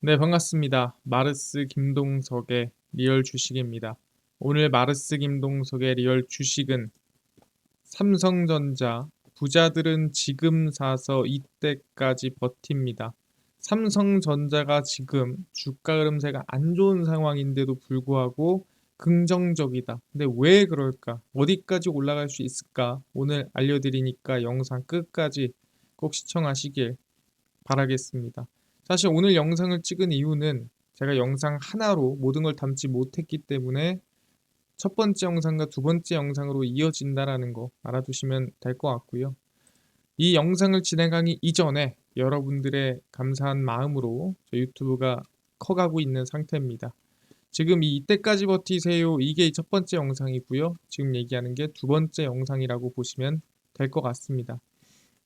네, 반갑습니다. 마르스 김동석의 리얼 주식입니다. 오늘 마르스 김동석의 리얼 주식은 삼성전자, 부자들은 지금 사서 이때까지 버팁니다. 삼성전자가 지금 주가 흐름세가 안 좋은 상황인데도 불구하고 긍정적이다. 근데 왜 그럴까? 어디까지 올라갈 수 있을까? 오늘 알려드리니까 영상 끝까지 꼭 시청하시길 바라겠습니다. 사실 오늘 영상을 찍은 이유는 제가 영상 하나로 모든 걸 담지 못했기 때문에 첫 번째 영상과 두 번째 영상으로 이어진다라는 거 알아두시면 될 것 같고요. 이 영상을 진행하기 이전에 여러분들의 감사한 마음으로 저 유튜브가 커가고 있는 상태입니다. 지금 이때까지 버티세요. 이게 첫 번째 영상이고요. 지금 얘기하는 게 두 번째 영상이라고 보시면 될 것 같습니다.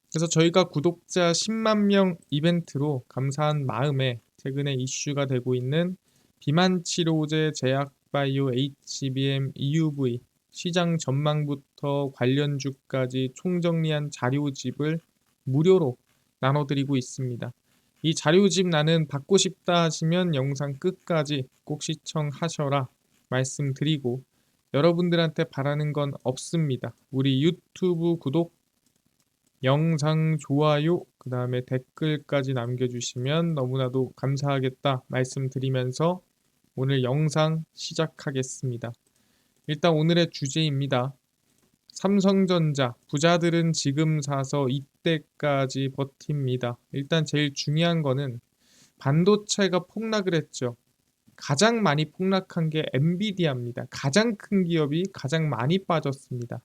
그래서 저희가 구독자 10만 명 이벤트로 감사한 마음에 최근에 이슈가 되고 있는 비만 치료제 제약바이오 HBM EUV 시장 전망부터 관련주까지 총정리한 자료집을 무료로 나눠드리고 있습니다. 이 자료집 나는 받고 싶다 하시면 영상 끝까지 꼭 시청하셔라 말씀드리고, 여러분들한테 바라는 건 없습니다. 우리 유튜브 구독, 영상 좋아요, 그 다음에 댓글까지 남겨주시면 너무나도 감사하겠다 말씀드리면서 오늘 영상 시작하겠습니다. 일단 오늘의 주제입니다. 삼성전자, 부자들은 지금 사서 이때까지 버팁니다. 일단 제일 중요한 거는 반도체가 폭락을 했죠. 가장 많이 폭락한 게 엔비디아입니다. 가장 큰 기업이 가장 많이 빠졌습니다.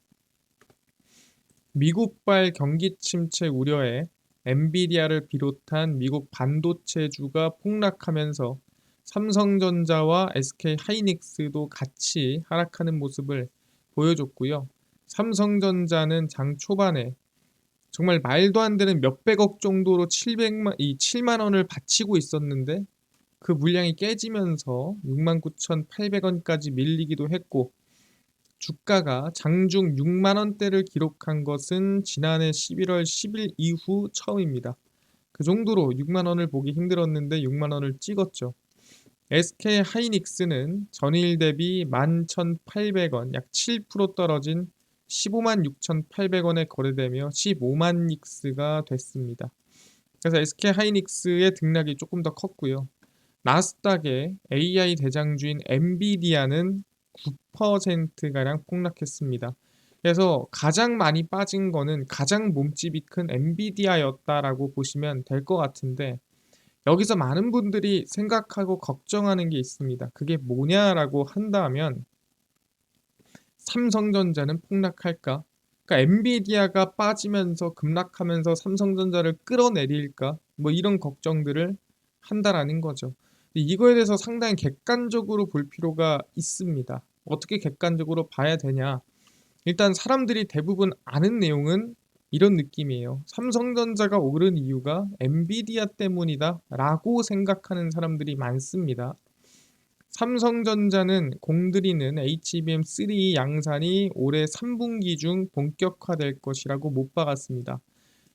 미국발 경기 침체 우려에 엔비디아를 비롯한 미국 반도체주가 폭락하면서 삼성전자와 SK 하이닉스도 같이 하락하는 모습을 보여줬고요. 삼성전자는 장 초반에 정말 말도 안 되는 몇백억 정도로 7만 원을 바치고 있었는데 그 물량이 깨지면서 69,800원까지 밀리기도 했고, 주가가 장중 6만 원대를 기록한 것은 지난해 11월 10일 이후 처음입니다. 그 정도로 6만 원을 보기 힘들었는데 6만 원을 찍었죠. SK 하이닉스는 전일 대비 11,800원, 약 7% 떨어진 15만 6,800원에 거래되며 15만 닉스가 됐습니다. 그래서 SK 하이닉스의 등락이 조금 더 컸고요. 나스닥의 AI 대장주인 엔비디아는 9%가량 폭락했습니다. 그래서 가장 많이 빠진 거는 가장 몸집이 큰 엔비디아였다라고 보시면 될 것 같은데, 여기서 많은 분들이 생각하고 걱정하는 게 있습니다. 그게 뭐냐라고 한다면 삼성전자는 폭락할까? 그러니까 엔비디아가 빠지면서 급락하면서 삼성전자를 끌어내릴까? 뭐 이런 걱정들을 한다라는 거죠. 이거에 대해서 상당히 객관적으로 볼 필요가 있습니다. 어떻게 객관적으로 봐야 되냐? 일단 사람들이 대부분 아는 내용은 이런 느낌이에요. 삼성전자가 오른 이유가 엔비디아 때문이다 라고 생각하는 사람들이 많습니다. 삼성전자는 공들이는 HBM3 양산이 올해 3분기 중 본격화될 것이라고 못 박았습니다.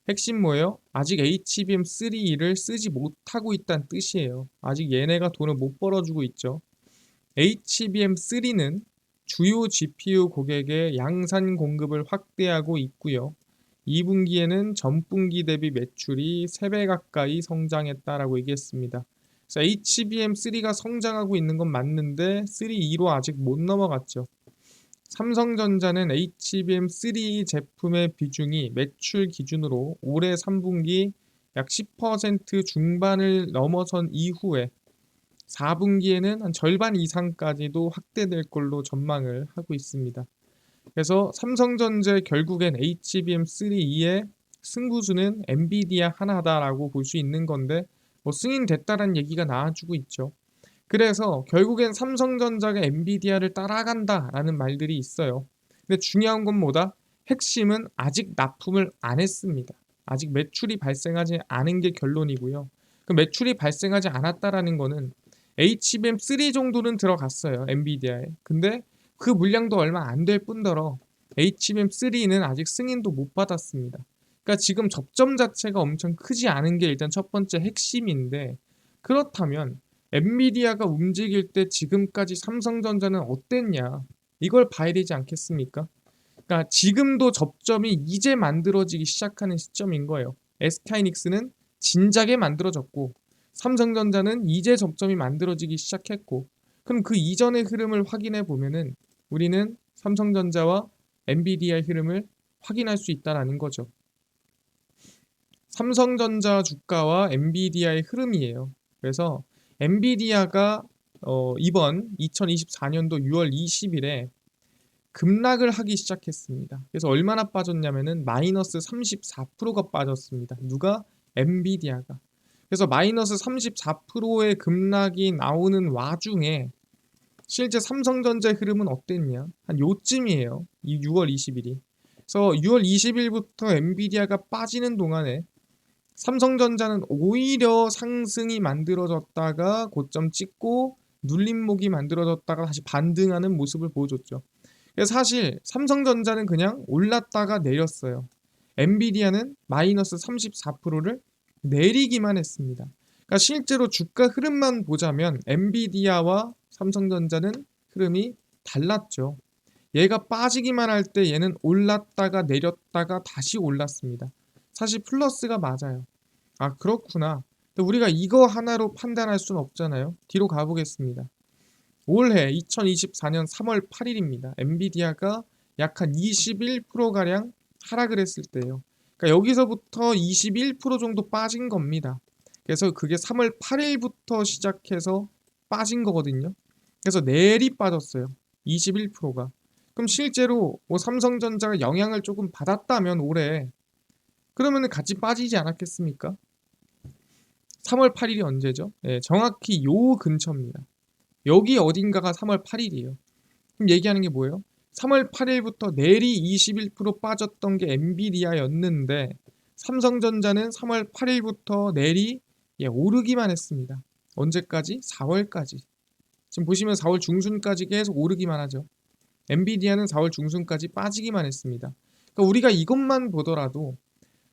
핵심 뭐예요? 아직 HBM3를 쓰지 못하고 있다는 뜻이에요. 아직 얘네가 돈을 못 벌어주고 있죠. HBM3는 주요 GPU 고객의 양산 공급을 확대하고 있고요. 2분기에는 전분기 대비 매출이 3배 가까이 성장했다라고 얘기했습니다. 그래서 HBM3가 성장하고 있는 건 맞는데 3.2로 아직 못 넘어갔죠. 삼성전자는 HBM3 제품의 비중이 매출 기준으로 올해 3분기 약 10% 중반을 넘어선 이후에 4분기에는 한 절반 이상까지도 확대될 걸로 전망을 하고 있습니다. 그래서 삼성전자 결국엔 HBM3의 승부수는 엔비디아 하나다라고 볼 수 있는 건데, 뭐 승인됐다는 얘기가 나와주고 있죠. 그래서 결국엔 삼성전자가 엔비디아를 따라간다라는 말들이 있어요. 근데 중요한 건 뭐다? 핵심은 아직 납품을 안 했습니다. 아직 매출이 발생하지 않은 게 결론이고요. 그 매출이 발생하지 않았다라는 거는 HBM3 정도는 들어갔어요, 엔비디아에. 근데 그 물량도 얼마 안 될 뿐더러 HBM3는 아직 승인도 못 받았습니다. 그러니까 지금 접점 자체가 엄청 크지 않은 게 일단 첫 번째 핵심인데, 그렇다면 엔비디아가 움직일 때 지금까지 삼성전자는 어땠냐? 이걸 봐야 되지 않겠습니까? 그러니까 지금도 접점이 이제 만들어지기 시작하는 시점인 거예요. SK하이닉스는 진작에 만들어졌고 삼성전자는 이제 접점이 만들어지기 시작했고, 그럼 그 이전의 흐름을 확인해 보면은 우리는 삼성전자와 엔비디아의 흐름을 확인할 수 있다라는 거죠. 삼성전자 주가와 엔비디아의 흐름이에요. 그래서 엔비디아가 이번 2024년도 6월 20일에 급락을 하기 시작했습니다. 그래서 얼마나 빠졌냐면은 마이너스 34%가 빠졌습니다. 누가? 엔비디아가. 그래서 마이너스 34%의 급락이 나오는 와중에 실제 삼성전자의 흐름은 어땠냐? 한 요쯤이에요. 이 6월 20일이. 그래서 6월 20일부터 엔비디아가 빠지는 동안에 삼성전자는 오히려 상승이 만들어졌다가 고점 찍고 눌림목이 만들어졌다가 다시 반등하는 모습을 보여줬죠. 그래서 사실 삼성전자는 그냥 올랐다가 내렸어요. 엔비디아는 마이너스 34%를 내리기만 했습니다. 그러니까 실제로 주가 흐름만 보자면 엔비디아와 삼성전자는 흐름이 달랐죠. 얘가 빠지기만 할 때 얘는 올랐다가 내렸다가 다시 올랐습니다. 사실 플러스가 맞아요. 아, 그렇구나. 근데 우리가 이거 하나로 판단할 수는 없잖아요. 뒤로 가보겠습니다. 올해 2024년 3월 8일입니다. 엔비디아가 약 한 21%가량 하락을 했을 때예요. 그러니까 여기서부터 21% 정도 빠진 겁니다. 그래서 그게 3월 8일부터 시작해서 빠진 거거든요. 그래서 내리 빠졌어요. 21%가. 그럼 실제로 뭐 삼성전자가 영향을 조금 받았다면 올해 그러면 같이 빠지지 않았겠습니까? 3월 8일이 언제죠? 네, 정확히 요 근처입니다. 여기 어딘가가 3월 8일이에요. 그럼 얘기하는 게 뭐예요? 3월 8일부터 내리 21% 빠졌던 게 엔비디아였는데 삼성전자는 3월 8일부터 내리 오르기만 했습니다. 언제까지? 4월까지. 지금 보시면 4월 중순까지 계속 오르기만 하죠. 엔비디아는 4월 중순까지 빠지기만 했습니다. 그러니까 우리가 이것만 보더라도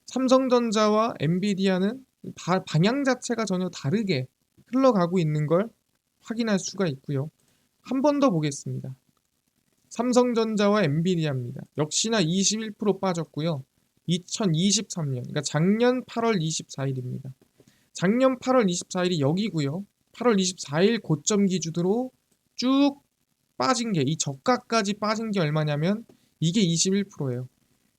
삼성전자와 엔비디아는 방향 자체가 전혀 다르게 흘러가고 있는 걸 확인할 수가 있고요. 한 번 더 보겠습니다. 삼성전자와 엔비디아입니다. 역시나 21% 빠졌고요. 2023년, 그러니까 작년 8월 24일입니다. 작년 8월 24일이 여기고요. 8월 24일 고점 기준으로 쭉 빠진 게, 이 저가까지 빠진 게 얼마냐면 이게 21%예요.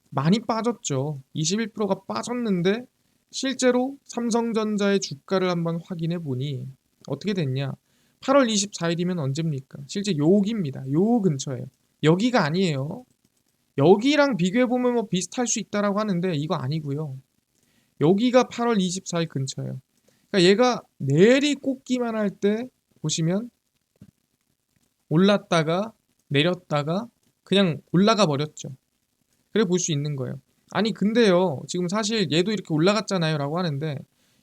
많이 빠졌죠. 21%가 빠졌는데 실제로 삼성전자의 주가를 한번 확인해 보니 어떻게 됐냐? 8월 24일이면 언제입니까? 실제 여기입니다. 요 근처예요. 여기가 아니에요. 여기랑 비교해 보면 뭐 비슷할 수 있다라고 하는데 이거 아니고요. 여기가 8월 24일 근처예요. 그러니까 얘가 내리 꽂기만 할 때 보시면 올랐다가 내렸다가 그냥 올라가 버렸죠. 그래 볼 수 있는 거예요. 아니 근데요, 지금 사실 얘도 이렇게 올라갔잖아요 라고 하는데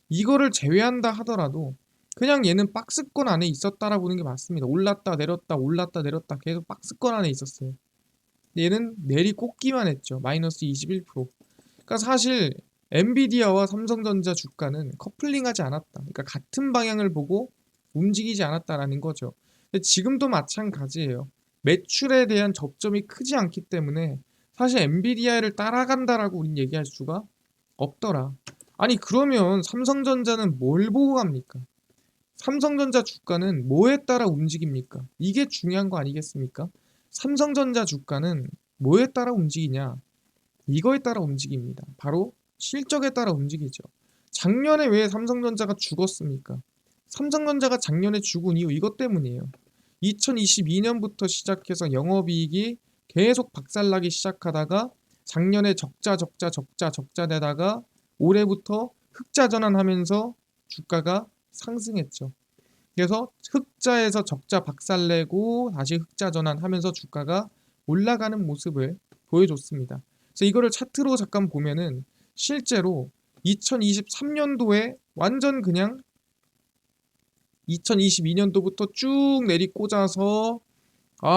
이거를 제외한다 하더라도 그냥 얘는 박스권 안에 있었다라고 보는 게 맞습니다. 올랐다 내렸다 올랐다 내렸다 계속 박스권 안에 있었어요. 얘는 내리 꽂기만 했죠. 마이너스 21%. 그러니까 사실 엔비디아와 삼성전자 주가는 커플링하지 않았다. 그러니까 같은 방향을 보고 움직이지 않았다라는 거죠. 근데 지금도 마찬가지예요. 매출에 대한 접점이 크지 않기 때문에 사실 엔비디아를 따라간다라고 우린 얘기할 수가 없더라. 아니 그러면 삼성전자는 뭘 보고 갑니까? 삼성전자 주가는 뭐에 따라 움직입니까? 이게 중요한 거 아니겠습니까? 삼성전자 주가는 뭐에 따라 움직이냐? 이거에 따라 움직입니다. 바로 실적에 따라 움직이죠. 작년에 왜 삼성전자가 죽었습니까? 삼성전자가 작년에 죽은 이유 이것 때문이에요. 2022년부터 시작해서 영업이익이 계속 박살나기 시작하다가 작년에 적자 되다가 올해부터 흑자 전환하면서 주가가 상승했죠. 그래서 흑자에서 적자 박살내고 다시 흑자 전환하면서 주가가 올라가는 모습을 보여줬습니다. 그래서 이거를 차트로 잠깐 보면은 실제로 2023년도에 완전 그냥 2022년도부터 쭉 내리 꽂아서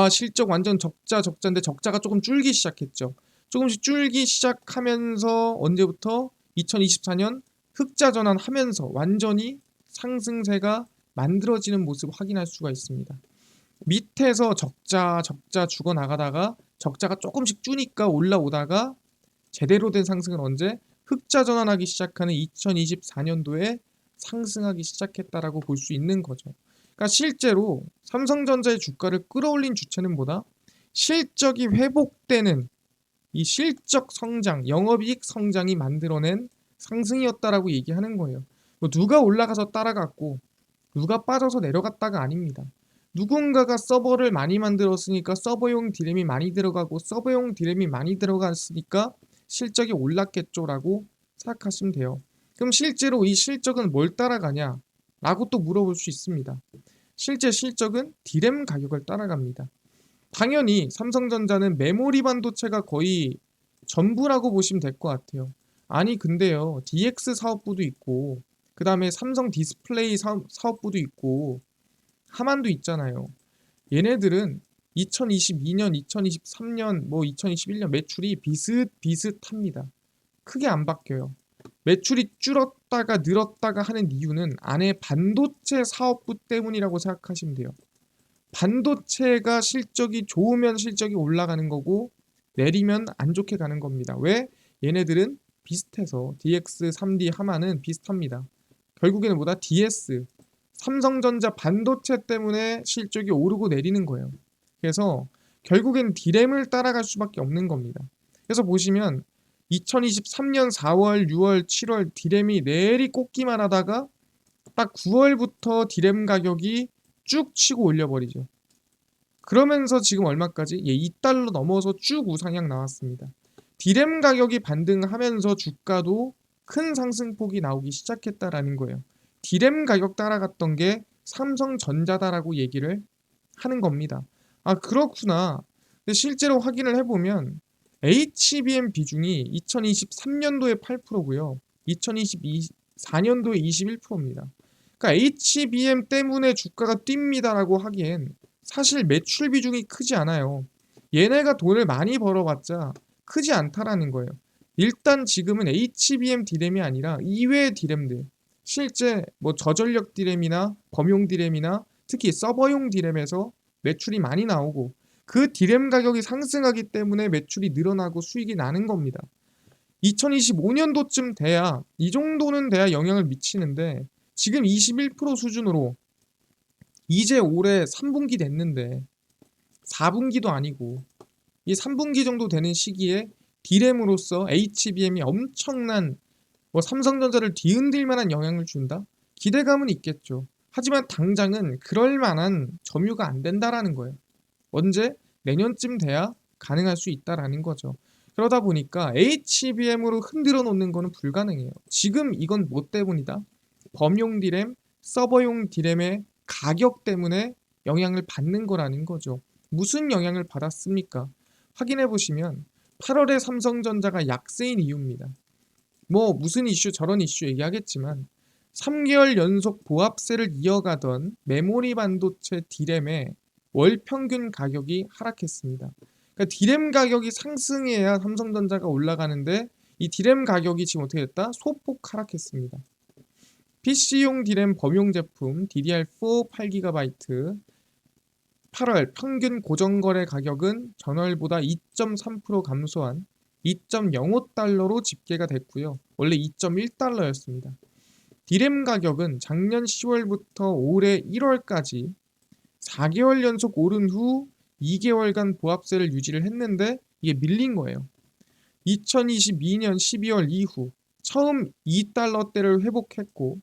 실적 완전 적자인데 적자가 조금 줄기 시작했죠. 조금씩 줄기 시작하면서 언제부터 2024년 흑자 전환하면서 완전히 상승세가 만들어지는 모습 확인할 수가 있습니다. 밑에서 적자 죽어나가다가 적자가 조금씩 주니까 올라오다가 제대로 된 상승은 언제? 흑자 전환하기 시작하는 2024년도에 상승하기 시작했다라고 볼 수 있는 거죠. 그러니까 실제로 삼성전자의 주가를 끌어올린 주체는 뭐다? 실적이 회복되는 이 실적 성장, 영업이익 성장이 만들어낸 상승이었다라고 얘기하는 거예요. 뭐 누가 올라가서 따라갔고 누가 빠져서 내려갔다가 아닙니다. 누군가가 서버를 많이 만들었으니까 서버용 디램이 많이 들어가고 서버용 디램이 많이 들어갔으니까 실적이 올랐겠죠라고 생각하시면 돼요. 그럼 실제로 이 실적은 뭘 따라가냐? 라고 또 물어볼 수 있습니다. 실제 실적은 디램 가격을 따라갑니다. 당연히 삼성전자는 메모리 반도체가 거의 전부라고 보시면 될 것 같아요. 아니 근데요. DX 사업부도 있고 그 다음에 삼성 디스플레이 사업부도 있고 하만도 있잖아요. 얘네들은 2022년, 2023년, 뭐 2021년 매출이 비슷비슷합니다. 크게 안 바뀌어요. 매출이 줄었다가 늘었다가 하는 이유는 안에 반도체 사업부 때문이라고 생각하시면 돼요. 반도체가 실적이 좋으면 실적이 올라가는 거고 내리면 안 좋게 가는 겁니다. 왜? 얘네들은 비슷해서 DX, 3D, 하마는 비슷합니다. 결국에는 뭐다? DS, 삼성전자 반도체 때문에 실적이 오르고 내리는 거예요. 그래서 결국엔 디램을 따라갈 수밖에 없는 겁니다. 그래서 보시면 2023년 4월, 6월, 7월 디램이 내리꽂기만 하다가 딱 9월부터 디램 가격이 쭉 치고 올려버리죠. 그러면서 지금 얼마까지? 예, 2달러 넘어서 쭉 우상향 나왔습니다. 디램 가격이 반등하면서 주가도 큰 상승폭이 나오기 시작했다라는 거예요. 디램 가격 따라갔던 게 삼성전자다라고 얘기를 하는 겁니다. 아, 그렇구나. 근데 실제로 확인을 해보면 HBM 비중이 2023년도에 8%고요. 2024년도에 21%입니다. 그러니까 HBM 때문에 주가가 뜁니다라고 하기엔 사실 매출 비중이 크지 않아요. 얘네가 돈을 많이 벌어봤자 크지 않다라는 거예요. 일단 지금은 HBM 디램이 아니라 이외의 디램들, 실제 뭐 저전력 디램이나 범용 디램이나 특히 서버용 디램에서 매출이 많이 나오고 그 디램 가격이 상승하기 때문에 매출이 늘어나고 수익이 나는 겁니다. 2025년도쯤 돼야 이 정도는 돼야 영향을 미치는데 지금 21% 수준으로 이제 올해 3분기 됐는데 4분기도 아니고 이 3분기 정도 되는 시기에 디램으로서 HBM이 엄청난 뭐 삼성전자를 뒤흔들 만한 영향을 준다? 기대감은 있겠죠. 하지만 당장은 그럴 만한 점유가 안 된다라는 거예요. 언제? 내년쯤 돼야 가능할 수 있다라는 거죠. 그러다 보니까 HBM으로 흔들어 놓는 거는 불가능해요. 지금 이건 뭐 때문이다? 범용 디램, 서버용 디램의 가격 때문에 영향을 받는 거라는 거죠. 무슨 영향을 받았습니까? 확인해 보시면 8월에 삼성전자가 약세인 이유입니다. 뭐 무슨 이슈 저런 이슈 얘기하겠지만 3개월 연속 보합세를 이어가던 메모리 반도체 디램의 월 평균 가격이 하락했습니다. 그러니까 디램 가격이 상승해야 삼성전자가 올라가는데 이 디램 가격이 지금 어떻게 됐다? 소폭 하락했습니다. PC용 디램 범용 제품 DDR4 8GB 8월 평균 고정거래 가격은 전월보다 2.3% 감소한 2.05달러로 집계가 됐고요. 원래 2.1달러였습니다. 디램 가격은 작년 10월부터 올해 1월까지 4개월 연속 오른 후 2개월간 보합세를 유지를 했는데 이게 밀린 거예요. 2022년 12월 이후 처음 2달러대를 회복했고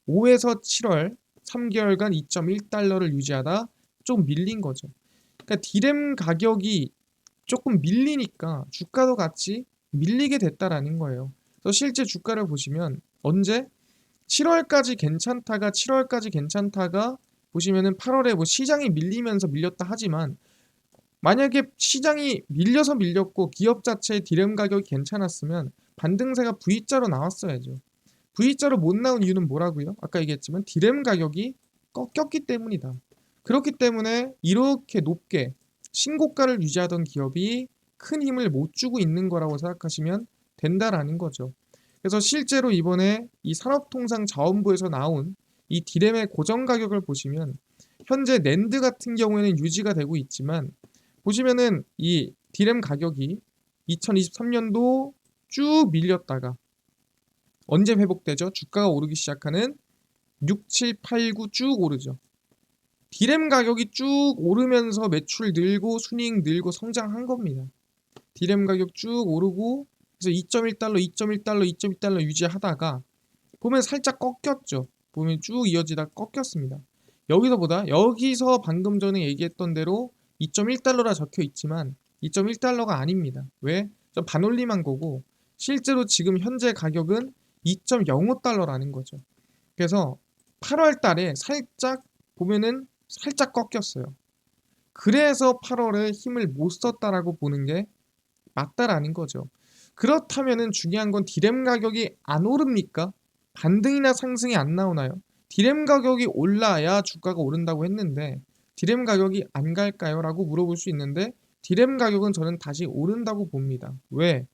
5에서 7월 3개월간 2.1달러를 유지하다 좀 밀린 거죠. 그러니까 디램 가격이 조금 밀리니까 주가도 같이 밀리게 됐다라는 거예요. 그래서 실제 주가를 보시면 언제 7월까지 괜찮다가 보시면은 8월에 뭐 시장이 밀리면서 밀렸다 하지만 만약에 시장이 밀려서 밀렸고 기업 자체의 디램 가격이 괜찮았으면 반등세가 V자로 나왔어야죠. V자로 못 나온 이유는 뭐라고요? 아까 얘기했지만 디램 가격이 꺾였기 때문이다. 그렇기 때문에 이렇게 높게 신고가를 유지하던 기업이 큰 힘을 못 주고 있는 거라고 생각하시면 된다라는 거죠. 그래서 실제로 이번에 이 산업통상자원부에서 나온 이 이 디램의 고정 가격을 보시면 현재 낸드 같은 경우에는 유지가 되고 있지만 보시면은 이 디램 가격이 2023년도 쭉 밀렸다가 언제 회복되죠? 주가가 오르기 시작하는 6, 7, 8, 9 쭉 오르죠. 디램 가격이 쭉 오르면서 매출 늘고 순이익 늘고 성장한 겁니다. 디램 가격 쭉 오르고 그래서 2.1달러, 2.1달러, 2.1달러 유지하다가 보면 살짝 꺾였죠. 보면 쭉 이어지다 꺾였습니다. 여기서 방금 전에 얘기했던 대로 2.1달러라 적혀 있지만 2.1달러가 아닙니다. 왜? 저 반올림한 거고 실제로 지금 현재 가격은 2.05달러라는 거죠. 그래서 8월 달에 살짝 보면은 살짝 꺾였어요. 그래서 8월에 힘을 못 썼다라고 보는 게 맞다라는 거죠. 그렇다면은 중요한 건 디램 가격이 안 오릅니까? 반등이나 상승이 안 나오나요? 디램 가격이 올라야 주가가 오른다고 했는데 디램 가격이 안 갈까요? 라고 물어볼 수 있는데 디램 가격은 저는 다시 오른다고 봅니다. 왜?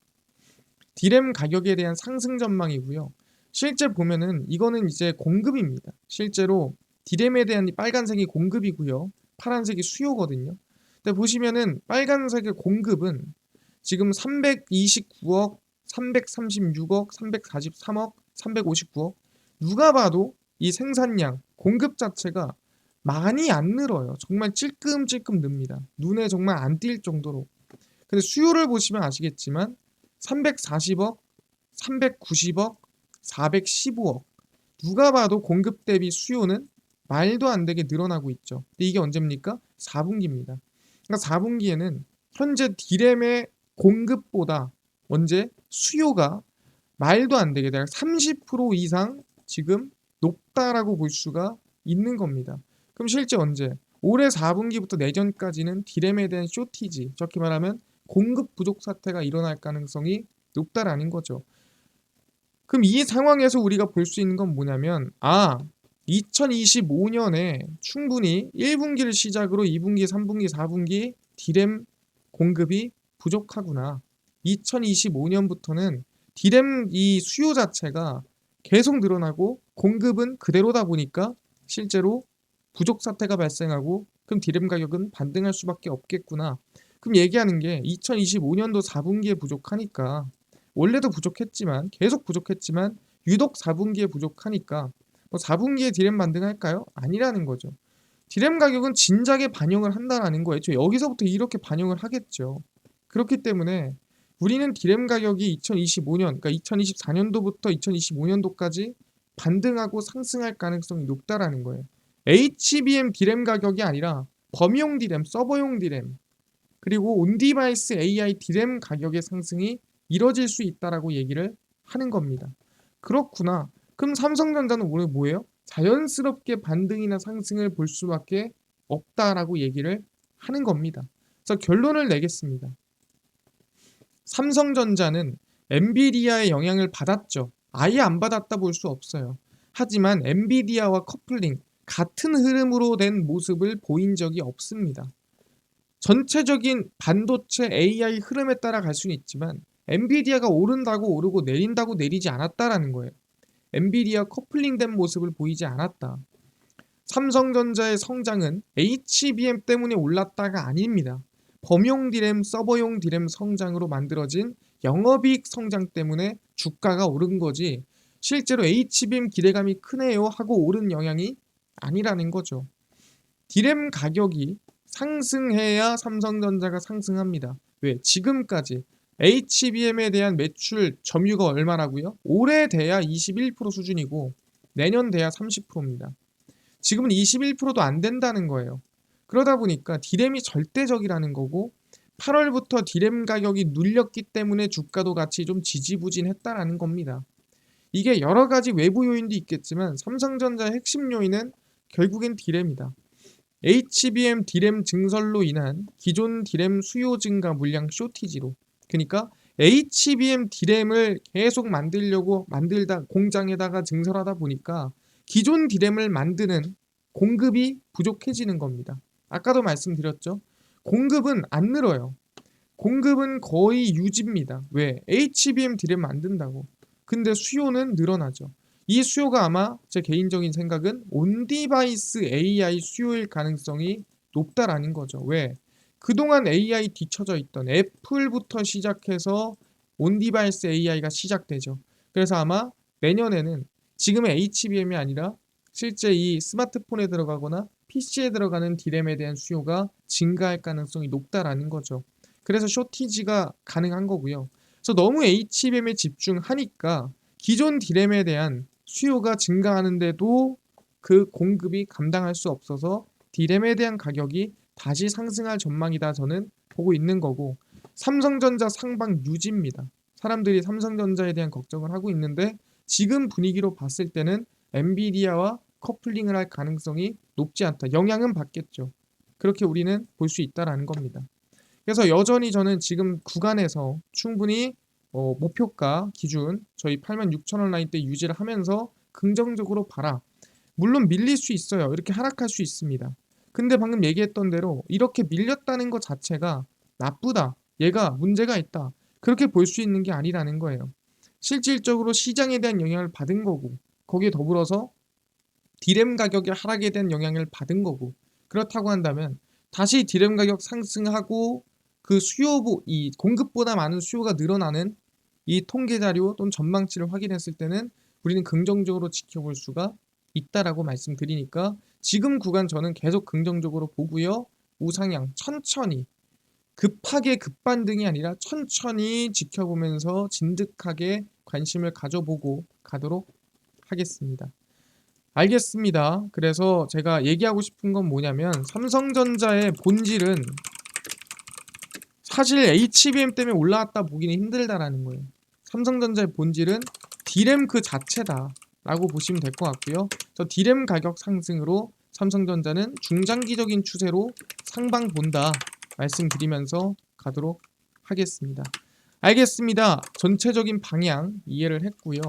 디램 가격에 대한 상승 전망이고요. 실제 보면은 이거는 이제 공급입니다. 실제로 디램에 대한 빨간색이 공급이고요. 파란색이 수요거든요. 근데 보시면은 빨간색의 공급은 지금 329억, 336억, 343억, 359억 누가 봐도 이 생산량, 공급 자체가 많이 안 늘어요. 정말 찔끔찔끔 늡니다. 눈에 정말 안 띌 정도로. 근데 수요를 보시면 아시겠지만 340억, 390억, 415억 누가 봐도 공급 대비 수요는 말도 안 되게 늘어나고 있죠. 근데 이게 언제입니까? 4분기입니다. 그러니까 4분기에는 현재 디램의 공급보다 언제 수요가 말도 안 되게 대략 30% 이상 지금 높다라고 볼 수가 있는 겁니다. 그럼 실제 언제? 올해 4분기부터 내년까지는 디램에 대한 쇼티지, 적게 말하면 공급 부족 사태가 일어날 가능성이 높다라는 거죠. 그럼 이 상황에서 우리가 볼 수 있는 건 뭐냐면 2025년에 충분히 1분기를 시작으로 2분기, 3분기, 4분기 디램 공급이 부족하구나. 2025년부터는 디램 이 수요 자체가 계속 늘어나고 공급은 그대로다 보니까 실제로 부족 사태가 발생하고 그럼 디램 가격은 반등할 수밖에 없겠구나. 그럼 얘기하는 게 2025년도 4분기에 부족하니까 원래도 부족했지만 계속 부족했지만 유독 4분기에 부족하니까 4분기에 디램 반등할까요? 아니라는 거죠. 디램 가격은 진작에 반영을 한다라는 거예요. 여기서부터 이렇게 반영을 하겠죠. 그렇기 때문에 우리는 디램 가격이 2025년, 그러니까 2024년도부터 2025년도까지 반등하고 상승할 가능성이 높다라는 거예요. HBM 디램 가격이 아니라 범용 디램, 서버용 디램, 그리고 온디바이스 AI 디램 가격의 상승이 이뤄질 수 있다라고 얘기를 하는 겁니다. 그렇구나. 그럼 삼성전자는 오늘 뭐예요? 자연스럽게 반등이나 상승을 볼 수밖에 없다라고 얘기를 하는 겁니다. 그래서 결론을 내겠습니다. 삼성전자는 엔비디아의 영향을 받았죠. 아예 안 받았다 볼 수 없어요. 하지만 엔비디아와 커플링, 같은 흐름으로 된 모습을 보인 적이 없습니다. 전체적인 반도체 AI 흐름에 따라 갈 수는 있지만 엔비디아가 오른다고 오르고 내린다고 내리지 않았다라는 거예요. 엔비디아 커플링된 모습을 보이지 않았다. 삼성전자의 성장은 HBM 때문에 올랐다가 아닙니다. 범용 디램, 서버용 디램 성장으로 만들어진 영업이익 성장 때문에 주가가 오른 거지 실제로 HBM 기대감이 크네요 하고 오른 영향이 아니라는 거죠. 디램 가격이 상승해야 삼성전자가 상승합니다. 왜? 지금까지 HBM에 대한 매출 점유가 얼마라고요? 올해 돼야 21% 수준이고 내년 돼야 30%입니다. 지금은 21%도 안 된다는 거예요. 그러다 보니까 디램이 절대적이라는 거고 8월부터 디램 가격이 눌렸기 때문에 주가도 같이 좀 지지부진했다라는 겁니다. 이게 여러 가지 외부 요인도 있겠지만 삼성전자의 핵심 요인은 결국엔 디램이다. HBM 디램 증설로 인한 기존 디램 수요 증가 물량 쇼티지로 그러니까 HBM 디램을 계속 만들다 공장에다가 증설하다 보니까 기존 디램을 만드는 공급이 부족해지는 겁니다. 아까도 말씀드렸죠. 공급은 안 늘어요. 공급은 거의 유지입니다. 왜? HBM 디램 만든다고. 근데 수요는 늘어나죠. 이 수요가 아마 제 개인적인 생각은 온디바이스 AI 수요일 가능성이 높다라는 거죠. 왜? 그동안 AI 뒤쳐져 있던 애플부터 시작해서 온디바이스 AI가 시작되죠. 그래서 아마 내년에는 지금의 HBM이 아니라 실제 이 스마트폰에 들어가거나 PC에 들어가는 D램에 대한 수요가 증가할 가능성이 높다라는 거죠. 그래서 쇼티지가 가능한 거고요. 그래서 너무 HBM에 집중하니까 기존 D램에 대한 수요가 증가하는데도 그 공급이 감당할 수 없어서 D램에 대한 가격이 다시 상승할 전망이다 저는 보고 있는 거고, 삼성전자 상방 유지입니다. 사람들이 삼성전자에 대한 걱정을 하고 있는데 지금 분위기로 봤을 때는 엔비디아와 커플링을 할 가능성이 높지 않다. 영향은 받겠죠. 그렇게 우리는 볼 수 있다라는 겁니다. 그래서 여전히 저는 지금 구간에서 충분히 목표가 기준 저희 86,000원 라인대 유지를 하면서 긍정적으로 봐라. 물론 밀릴 수 있어요. 이렇게 하락할 수 있습니다. 근데 방금 얘기했던 대로 이렇게 밀렸다는 것 자체가 나쁘다, 얘가 문제가 있다, 그렇게 볼 수 있는 게 아니라는 거예요. 실질적으로 시장에 대한 영향을 받은 거고, 거기에 더불어서 D램 가격의 하락에 대한 영향을 받은 거고, 그렇다고 한다면 다시 D램 가격 상승하고 그 이 공급보다 많은 수요가 늘어나는 이 통계 자료 또는 전망치를 확인했을 때는 우리는 긍정적으로 지켜볼 수가 있다라고 말씀드리니까 지금 구간 저는 계속 긍정적으로 보고요. 우상향 천천히, 급하게 급반등이 아니라 천천히 지켜보면서 진득하게 관심을 가져보고 가도록 하겠습니다. 알겠습니다. 그래서 제가 얘기하고 싶은 건 뭐냐면 삼성전자의 본질은 사실 HBM 때문에 올라왔다 보기는 힘들다라는 거예요. 삼성전자의 본질은 D램 그 자체다 라고 보시면 될 것 같고요. 저 D램 가격 상승으로 삼성전자는 중장기적인 추세로 상방 본다 말씀드리면서 가도록 하겠습니다. 알겠습니다. 전체적인 방향 이해를 했고요.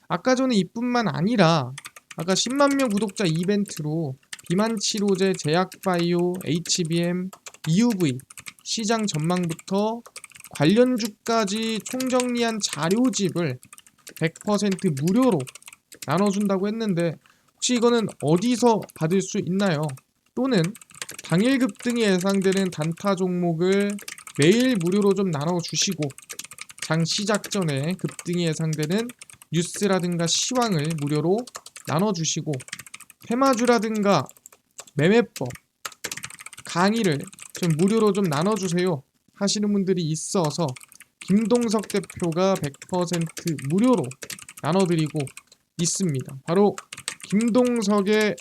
아까 전에 이뿐만 아니라 아까 10만 명 구독자 이벤트로 비만 치료제, 제약바이오, HBM, EUV 시장 전망부터 관련주까지 총정리한 자료집을 100% 무료로 나눠준다고 했는데 혹시 이거는 어디서 받을 수 있나요? 또는 당일 급등이 예상되는 단타 종목을 매일 무료로 좀 나눠주시고 장 시작 전에 급등이 예상되는 뉴스라든가 시황을 무료로 나눠주시고 테마주라든가 매매법 강의를 좀 무료로 좀 나눠주세요 하시는 분들이 있어서 김동석 대표가 100% 무료로 나눠드리고 있습니다. 바로 김동석의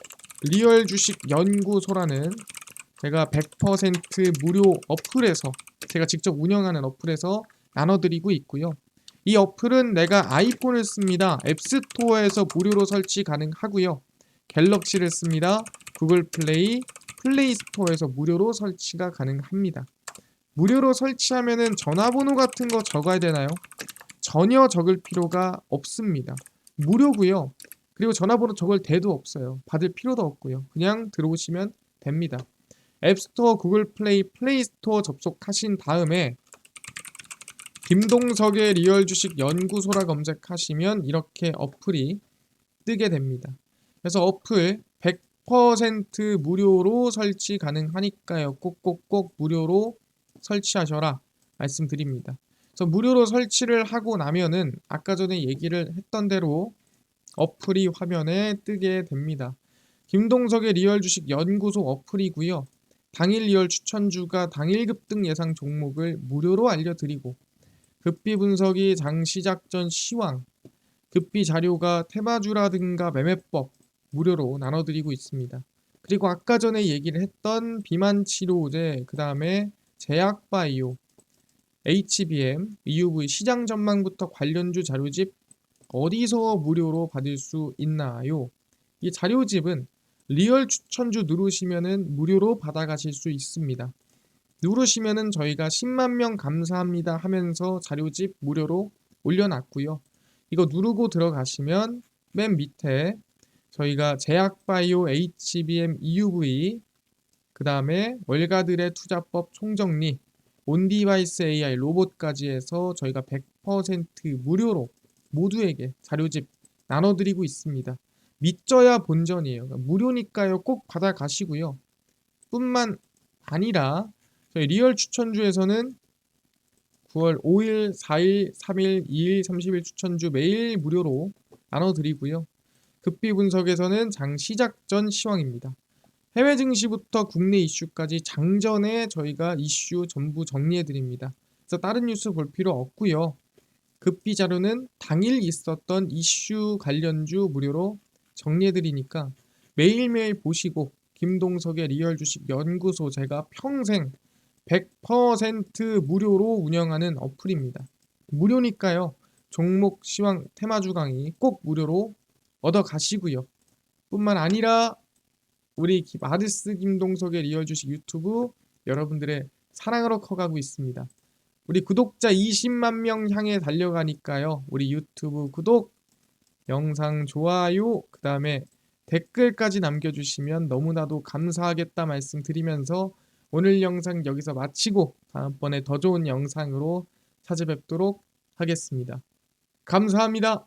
리얼 주식 연구소라는 제가 100% 무료 어플에서, 제가 직접 운영하는 어플에서 나눠드리고 있고요. 이 어플은 내가 아이폰을 씁니다. 앱스토어에서 무료로 설치 가능하고요. 갤럭시를 씁니다. 구글 플레이, 플레이스토어에서 무료로 설치가 가능합니다. 무료로 설치하면은 전화번호 같은 거 적어야 되나요? 전혀 적을 필요가 없습니다. 무료고요. 그리고 전화번호 적을 데도 없어요. 받을 필요도 없고요. 그냥 들어오시면 됩니다. 앱스토어, 구글 플레이, 플레이스토어 접속하신 다음에 김동석의 리얼 주식 연구소라 검색하시면 이렇게 어플이 뜨게 됩니다. 그래서 어플 100% 무료로 설치 가능하니까요. 꼭꼭꼭 무료로 설치하셔라 말씀드립니다. 그래서 무료로 설치를 하고 나면은 아까 전에 얘기를 했던 대로 어플이 화면에 뜨게 됩니다. 김동석의 리얼 주식 연구소 어플이고요. 당일 리얼 추천주가 당일 급등 예상 종목을 무료로 알려드리고 급비 분석이 장 시작 전 시황, 급비 자료가 테마주라든가 매매법 무료로 나눠드리고 있습니다. 그리고 아까 전에 얘기를 했던 비만 치료제, 그 다음에 제약바이오, HBM, EUV 시장 전망부터 관련주 자료집 어디서 무료로 받을 수 있나요? 이 자료집은 리얼 추천주 누르시면은 무료로 받아가실 수 있습니다. 누르시면은 저희가 10만 명 감사합니다 하면서 자료집 무료로 올려놨고요. 이거 누르고 들어가시면 맨 밑에 저희가 제약바이오, HBM, EUV, 그 다음에 월가들의 투자법 총정리, 온디바이스 AI 로봇까지 해서 저희가 100% 무료로 모두에게 자료집 나눠드리고 있습니다. 믿져야 본전이에요. 그러니까 무료니까요. 꼭 받아가시고요. 뿐만 아니라 저희 리얼 추천주에서는 9월 5일, 4일, 3일, 2일, 30일 추천주 매일 무료로 나눠드리고요. 급비 분석에서는 장 시작 전 시황입니다. 해외 증시부터 국내 이슈까지 장전에 저희가 이슈 전부 정리해드립니다. 그래서 다른 뉴스 볼 필요 없고요. 급비 자료는 당일 있었던 이슈 관련주 무료로 정리해드리니까 매일매일 보시고 김동석의 리얼 주식 연구소 제가 평생 100% 무료로 운영하는 어플입니다. 무료니까요. 종목 시황 테마주 강의 꼭 무료로 얻어 가시고요. 뿐만 아니라 우리 마드스 김동석의 리얼 주식 유튜브 여러분들의 사랑으로 커가고 있습니다. 우리 구독자 20만 명 향해 달려가니까요. 우리 유튜브 구독, 영상 좋아요, 그 다음에 댓글까지 남겨주시면 너무나도 감사하겠다 말씀드리면서 오늘 영상 여기서 마치고 다음번에 더 좋은 영상으로 찾아뵙도록 하겠습니다. 감사합니다.